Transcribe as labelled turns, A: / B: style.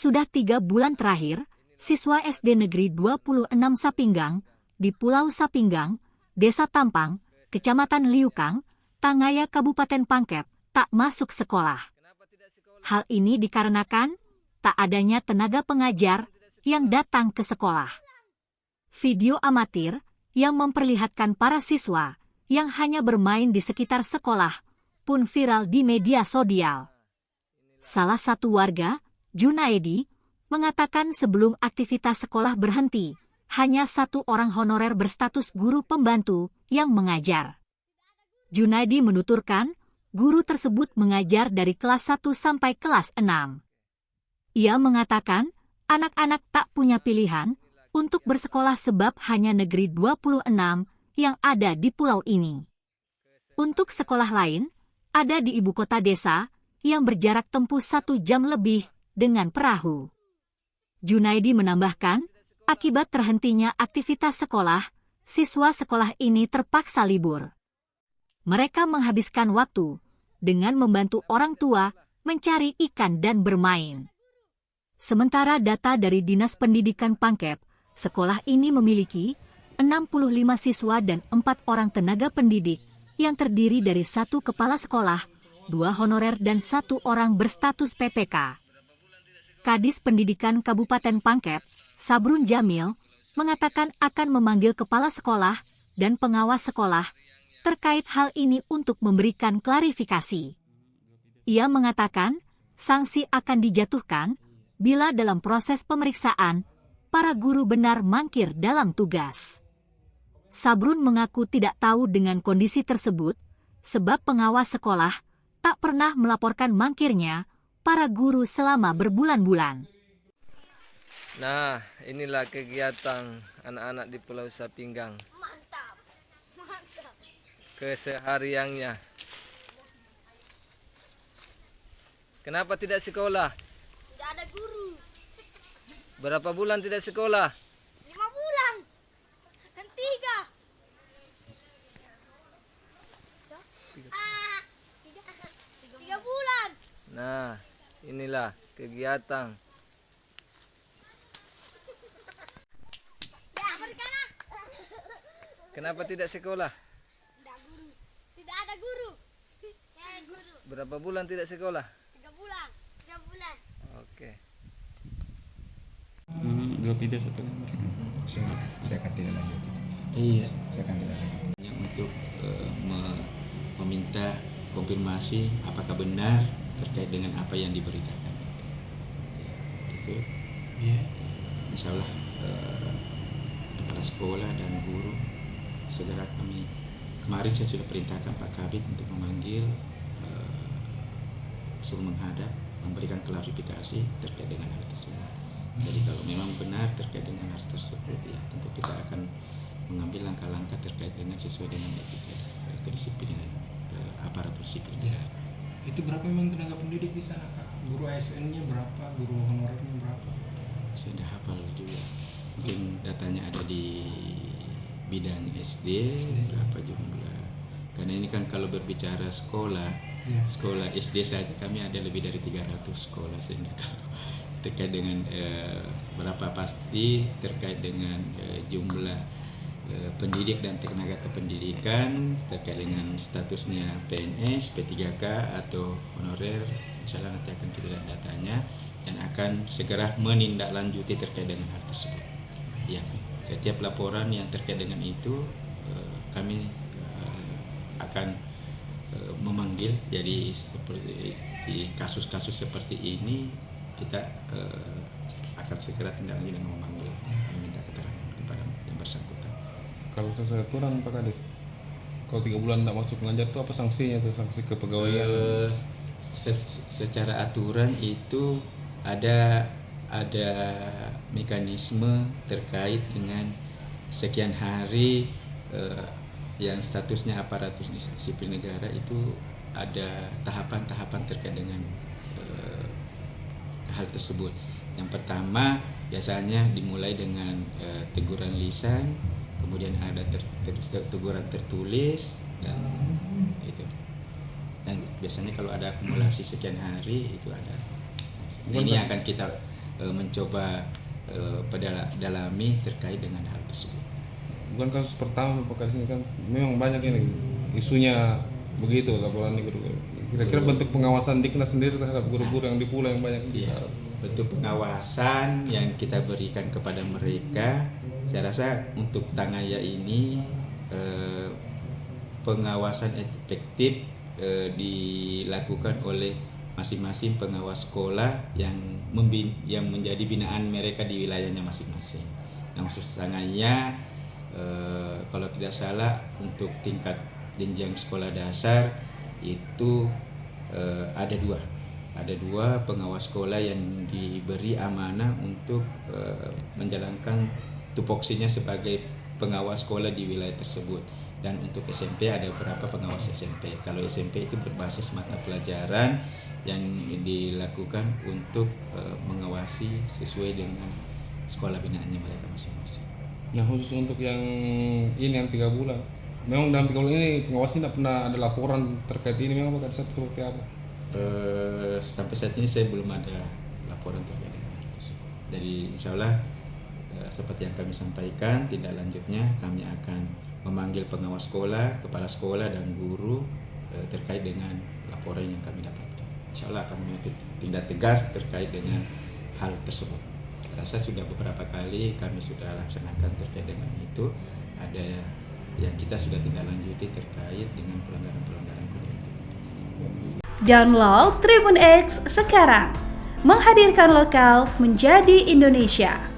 A: Sudah 3 bulan terakhir, siswa SD Negeri 26 Sapinggang, di Pulau Sapinggang, Desa Tampang, Kecamatan Liukang, Tangaya Kabupaten Pangkep, tak masuk sekolah. Hal ini dikarenakan tak adanya tenaga pengajar yang datang ke sekolah. Video amatir yang memperlihatkan para siswa yang hanya bermain di sekitar sekolah pun viral di media sosial. Salah satu warga, Junaedi, mengatakan sebelum aktivitas sekolah berhenti, hanya 1 orang honorer berstatus guru pembantu yang mengajar. Junaedi menuturkan, guru tersebut mengajar dari kelas 1 sampai kelas 6. Ia mengatakan, anak-anak tak punya pilihan untuk bersekolah sebab hanya Negeri 26 yang ada di pulau ini. Untuk sekolah lain, ada di ibu kota desa yang berjarak tempuh 1 jam lebih dengan perahu. Junaedi menambahkan, akibat terhentinya aktivitas sekolah, siswa sekolah ini terpaksa libur. Mereka menghabiskan waktu dengan membantu orang tua mencari ikan dan bermain. Sementara data dari Dinas Pendidikan Pangkep, sekolah ini memiliki 65 siswa dan 4 orang tenaga pendidik yang terdiri dari 1 kepala sekolah, 2 honorer dan 1 orang berstatus PPK. Kadis Pendidikan Kabupaten Pangkep, Sabrun Jamil, mengatakan akan memanggil kepala sekolah dan pengawas sekolah terkait hal ini untuk memberikan klarifikasi. Ia mengatakan, sanksi akan dijatuhkan bila dalam proses pemeriksaan, para guru benar mangkir dalam tugas. Sabrun mengaku tidak tahu dengan kondisi tersebut, sebab pengawas sekolah tak pernah melaporkan mangkirnya para guru selama berbulan-bulan.
B: Nah, inilah kegiatan anak-anak di Pulau Sapinggang.
C: Mantap.
B: Kesehariannya. Kenapa tidak sekolah?
C: Tidak ada guru.
B: Berapa bulan tidak sekolah?
C: 5 bulan. Dan 3. 3 bulan.
B: Nah, inilah kegiatan.
C: Ya, berkana.
B: Kenapa tidak sekolah?
C: Tidak guru. Tidak ada guru. Guru.
B: Berapa bulan tidak sekolah?
C: 3 bulan. 3 bulan.
B: Oke.
D: Dua video satu.
E: Saya akan tidak lanjuti.
D: Iya.
E: Saya akan tidak lanjuti.
F: Untuk meminta konfirmasi apakah benar terkait dengan apa yang diberitakan itu.
D: Iya.
F: Insya Allah kepala sekolah dan guru segera kemarin saya sudah perintahkan Pak Kabid untuk memanggil, suruh menghadap, memberikan klarifikasi terkait dengan hal tersebut. Jadi kalau memang benar terkait dengan hal tersebut, ya tentu kita akan mengambil langkah-langkah terkait dengan sesuai dengan etika kedisiplinan aparatur sipil negara.
G: Itu berapa memang tenaga pendidik di sana, Kak? Guru ASN-nya berapa? Guru honorernya berapa?
F: Sudah hafal juga. Mungkin datanya ada di bidang SD berapa jumlah. Karena ini kan kalau berbicara sekolah, sekolah SD saja kami ada lebih dari 300 sekolah, sehingga kalau terkait dengan berapa pasti terkait dengan jumlah pendidik dan tenaga kependidikan terkait dengan statusnya PNS, P3K atau honorer, misalnya nanti akan kita lihat datanya dan akan segera menindaklanjuti terkait dengan hal tersebut. Ya, setiap laporan yang terkait dengan itu kami akan memanggil. Jadi seperti di kasus-kasus seperti ini kita akan segera tindak lanjut dengan memanggil, meminta keterangan kepada yang bersangkutan.
D: Kalau sesuai aturan Pak Kades, kalau 3 bulan tidak masuk mengajar itu apa sanksinya tuh, sanksi kepegawaian?
F: Secara aturan itu ada mekanisme terkait dengan sekian hari yang statusnya aparatur sipil negara, itu ada tahapan-tahapan terkait dengan hal tersebut. Yang pertama biasanya dimulai dengan teguran lisan, kemudian ada teguran tertulis, dan itu. Dan biasanya kalau ada akumulasi sekian hari itu ada. Ini akan kita mencoba dalami terkait dengan hal tersebut.
D: Bukan kasus pertama Pak Kades, ini kan memang banyak ini isunya begitu laporan ini. Kira-kira bentuk pengawasan Diknas sendiri terhadap guru-guru yang di pulau yang banyak
F: Iya, bentuk pengawasan yang kita berikan kepada mereka, saya rasa untuk Tangaya ini pengawasan efektif dilakukan oleh masing-masing pengawas sekolah yang menjadi binaan mereka di wilayahnya masing-masing. Nah, khusus Tangaya kalau tidak salah untuk tingkat jenjang sekolah dasar itu ada dua pengawas sekolah yang diberi amanah untuk menjalankan tupoksinya sebagai pengawas sekolah di wilayah tersebut. Dan untuk SMP ada beberapa pengawas SMP. Kalau SMP itu berbasis mata pelajaran yang dilakukan untuk mengawasi sesuai dengan sekolah binaannya mereka masing-masing.
D: Nah, khusus untuk yang ini yang 3 bulan, memang dalam 3 bulan ini pengawas tidak pernah ada laporan terkait ini, memang Pak Kades seperti apa?
F: Sampai saat ini saya belum ada laporan terkait dengan hal tersebut. Jadi insya Allah seperti yang kami sampaikan, tindak lanjutnya kami akan memanggil pengawas sekolah, kepala sekolah dan guru terkait dengan laporan yang kami dapatkan. Insya Allah akan tindak tegas terkait dengan hal tersebut. Saya rasa sudah beberapa kali kami sudah laksanakan terkait dengan itu. Ada yang kita sudah tindak lanjuti terkait dengan pelanggaran-pelanggaran kode etik.
H: Download Tribun X sekarang, menghadirkan lokal menjadi Indonesia.